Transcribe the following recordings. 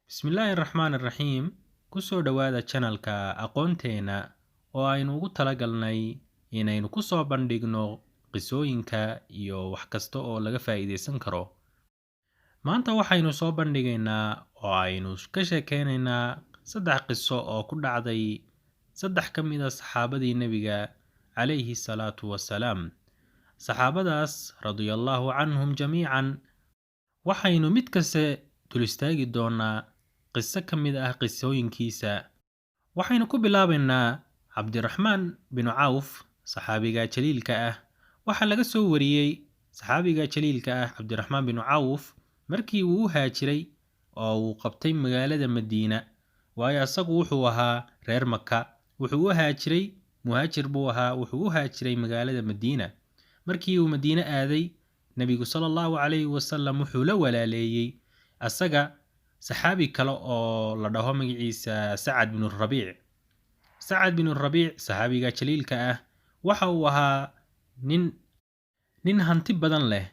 Bismillaahirrahmaanirrahiim. Ku soo dhawaada channelka aqoonteena oo aynu ugu talagalnay inaynu ku soo bandhigno qisooyinka iyo wax kasta oo laga faa'iideysan karo. Maanta waxaynu soo bandhigaynaa oo aynu ka sheekeynaynaa saddex qiso oo ku dhacday saddex ka mid ah saxaabadii nebiga calayhi salaatu wasalaam. Saxaabadaas radiyallahu canhum jamiican. Waxaynu mid kasta dul istaagi doonaa qiso ka mid ah qisooyinkiisa. Waxaynu ku bilaabaynaa Cabdiraxmaan bin Cawf, saxaabiga jaliilka ah. Waxaa laga soo wariyey saxaabiga jaliilka ah Cabdiraxmaan bin Cawf markii uu u haajiray oo uu qabtay magaalada Madiina, waayo asagu wuxuu ahaa reer Maka. Wuxuu u haajiray muhaajir buu ahaa, wuxuu u haajiray magaalada Madiina. Markii uu Madiina aaday, Nabigu sallallahu calayhi wasallam wuxuu la walaaleeyay asaga saxaabi kale oo la dhaho magaciisa Sacad bin Rabiic. Sacad bin Rabiic, saxaabiga jaliilka ah, waxa uu ahaa nin hanti badan leh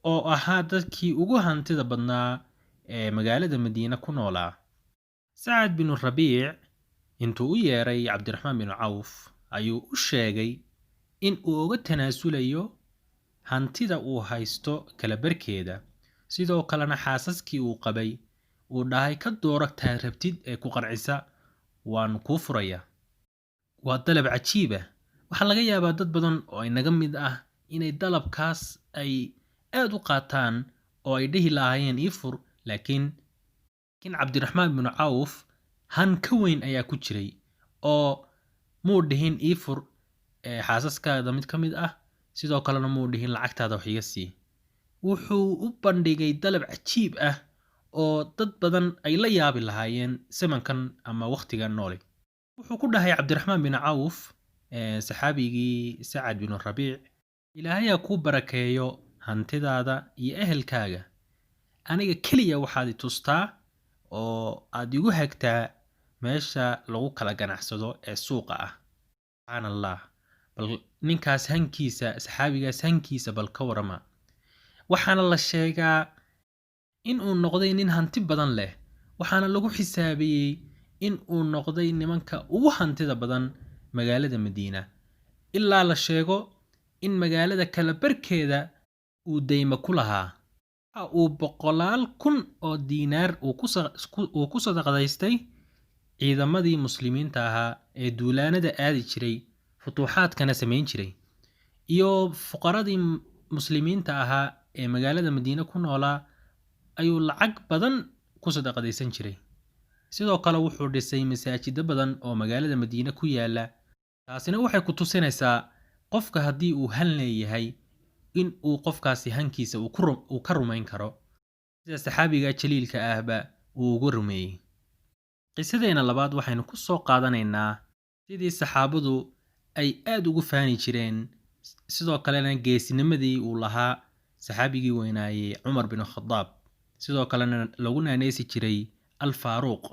oo ahaa dadkii ugu hantida badnaa ee magaalada Madiina ku noolaa. Sacad bin Rabiic intuu u yeeray Cabdiraxmaan bin Cawf ayuu u sheegay in uu uga tanaasulayo hantida uu haysto kala barkeeda, sidoo kalena xaasaskii uu qabay uu dhahay ka dooragtaa rabtid ee ku qancisa waan kuu furaya. Waa dalab cajiib ah. Waxaa laga yaabaa dad badan oo inaga mid ah inay dalabkaas ay aad u qaataan oo ay dhihi lahaayeen ii fur, laakiin Cabdiraxmaan bin Cawf han ka weyn ayaa ku jiray oo muu dhihin ii fur xaasaskaada mid ka mid ah, sidoo kalena muu dhihin lacagtaada wax iga sii. Wuxuu u bandhigay dalab cajiib ah oo dad badan ay la yaabi lahaayeen zamankan ama waqtigan noole. Wuxuu ku dhahay Cabdiraxmaan bin Cawf, saxaabigii Sacad bin Rabiic, Ilaahay ha kuu barakeeyo hantidaada iyo ehelkaaga. Aniga keliya waxaad i tustaa oo aad igu hagtaa meesha lagu kala ganacsado ee suuqa ah. Subxaan Allah. Bal ninkaas hankiisa, saxaabigaas hankiisa bal ka warama. Waxaana la sheegaa in uu noqday nin hanti badan leh. Waxaana lagu xisaabiyey in uu noqday nimanka ugu hantida badan magaalada Madiina. Ilaa la sheego in magaalada kala barkeeda uu deyma ku lahaa. Waxa uu 100,000 oo diinaar uu ku sadaqadaystay ciidamadii muslimiinta ahaa ee duulaanada aadi jiray, futuuxaadkana samayn jiray, iyo fuqaradii muslimiinta ahaa ee magaalada Madiina ku noolaa ayuu lacag badan ku sadaqadaysan jiray. Sidoo kale wuxuu dhisay masaajid badan oo magaalada Madiina ku yaala. Taasina waxay ku tusinaysaa qofka haddii uu han leeyahay in uu qofkaasi hankiisa uu ka rumayn karo, sida saxaabiga jaliilka ahba uu ugu rumeeyey. Qisadeena labaad waxaynu ku soo qaadanaynaa sidii saxaabadu ay aad ugu faani jireen, sidoo kalena geesinimadii uu lahaa saxaabigii weynaayey Cumar bin Khadaab, sidoo kalena lagu naaneysi jiray Al-Faaruq.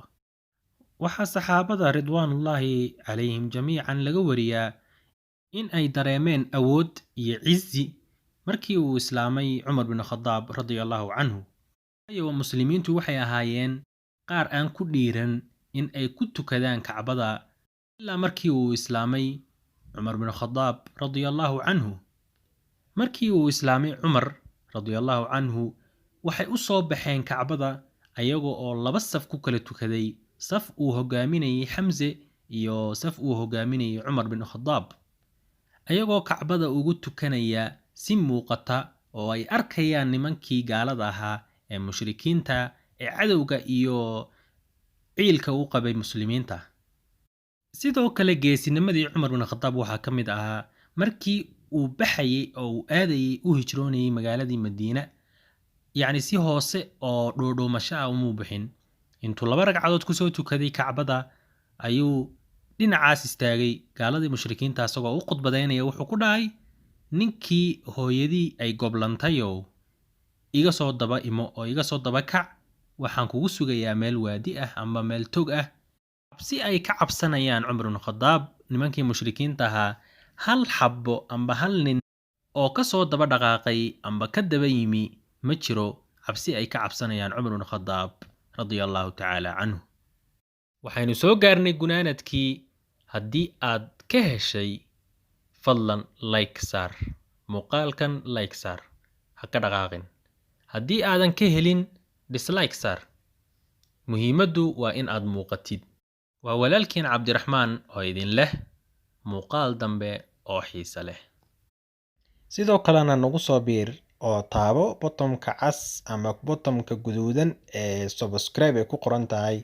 Waxaa saxaabada ridwaanullaahi calayhim jamiican laga wariyaa in ay dareemeen awood iyo cizi markii uu islaamay Cumar bin Khadaab radiyallahu canhu. Waayo muslimiintu waxay ahaayeen qaar aan ku dhiiran in ay ku tukadaan Kacbada ilaa markii uu islaamay Cumar bin Khadaab radiyallahu canhu. Markii uu islaamay Cumar radiyallahu canhu, waxay u soo baxeen Kacbada ayagoo oo 2 saf ku kala tukaday, saf uu hogaaminayay Xamse iyo saf uu hogaaminayay Cumar bin Khadaab, ayagoo Kacbada ugu tukanaya si muuqata oo ay arkayaan nimankii gaalada ahaa ee mushrikiinta ee cadowga iyo ciilka u qabay muslimiinta. Sidoo kale geesinimadii Cumar bin Khadaab waxaa ka mid ahaa markii uu baxayay oo uu aadayay u hijroonayay magaaladii Madiina, yacni si hoose oo dhoodhoomasho ah umuu bixin. Intuu 2 ragcadood ku soo tukaday Kacbada ayuu dhinacaas istaagay gaaladii mushrikiinta asagoo u khudbadeynaya. Wuxuu ku dhahay, ninkii hooyadii ay goblantayow, iga soo daba imo oo iga soo daba kac. Waxaan kugu sugayaa meel waadi ah ama meel tog ah. Cabsi ay ka cabsanayaan Cumar bin Khadaab nimankii mushrikiinta ahaa, hal xabbo amba hal nin oo ka soo daba dhaqaaqay amba ka daba yimi ma jiro. Cabsi ay ka cabsanayaan Cumar bin Khadaab radia allahu tacaala canhu. waxaynu soo gaarnay gunaanadkii. haddii aad ka heshay, fadlan like saar muuqaalkan, like saar, ha ka dhaqaaqin. haddii aadan ka helin, dislike saar. muhiimaddu waa in aad muuqatid. waa walaalkiin cabdiraxmaan oo idin leh muuqaal dambe oo xiise leh. sidoo kalena nagu soo biir oo taabo bottomka cas ama bottomka guduudan ee subscribe ay ku qoran tahay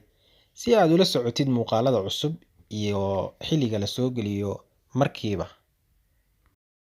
si aad ula socotid muuqaalada cusub iyo xilliga la soo geliyo markiiba.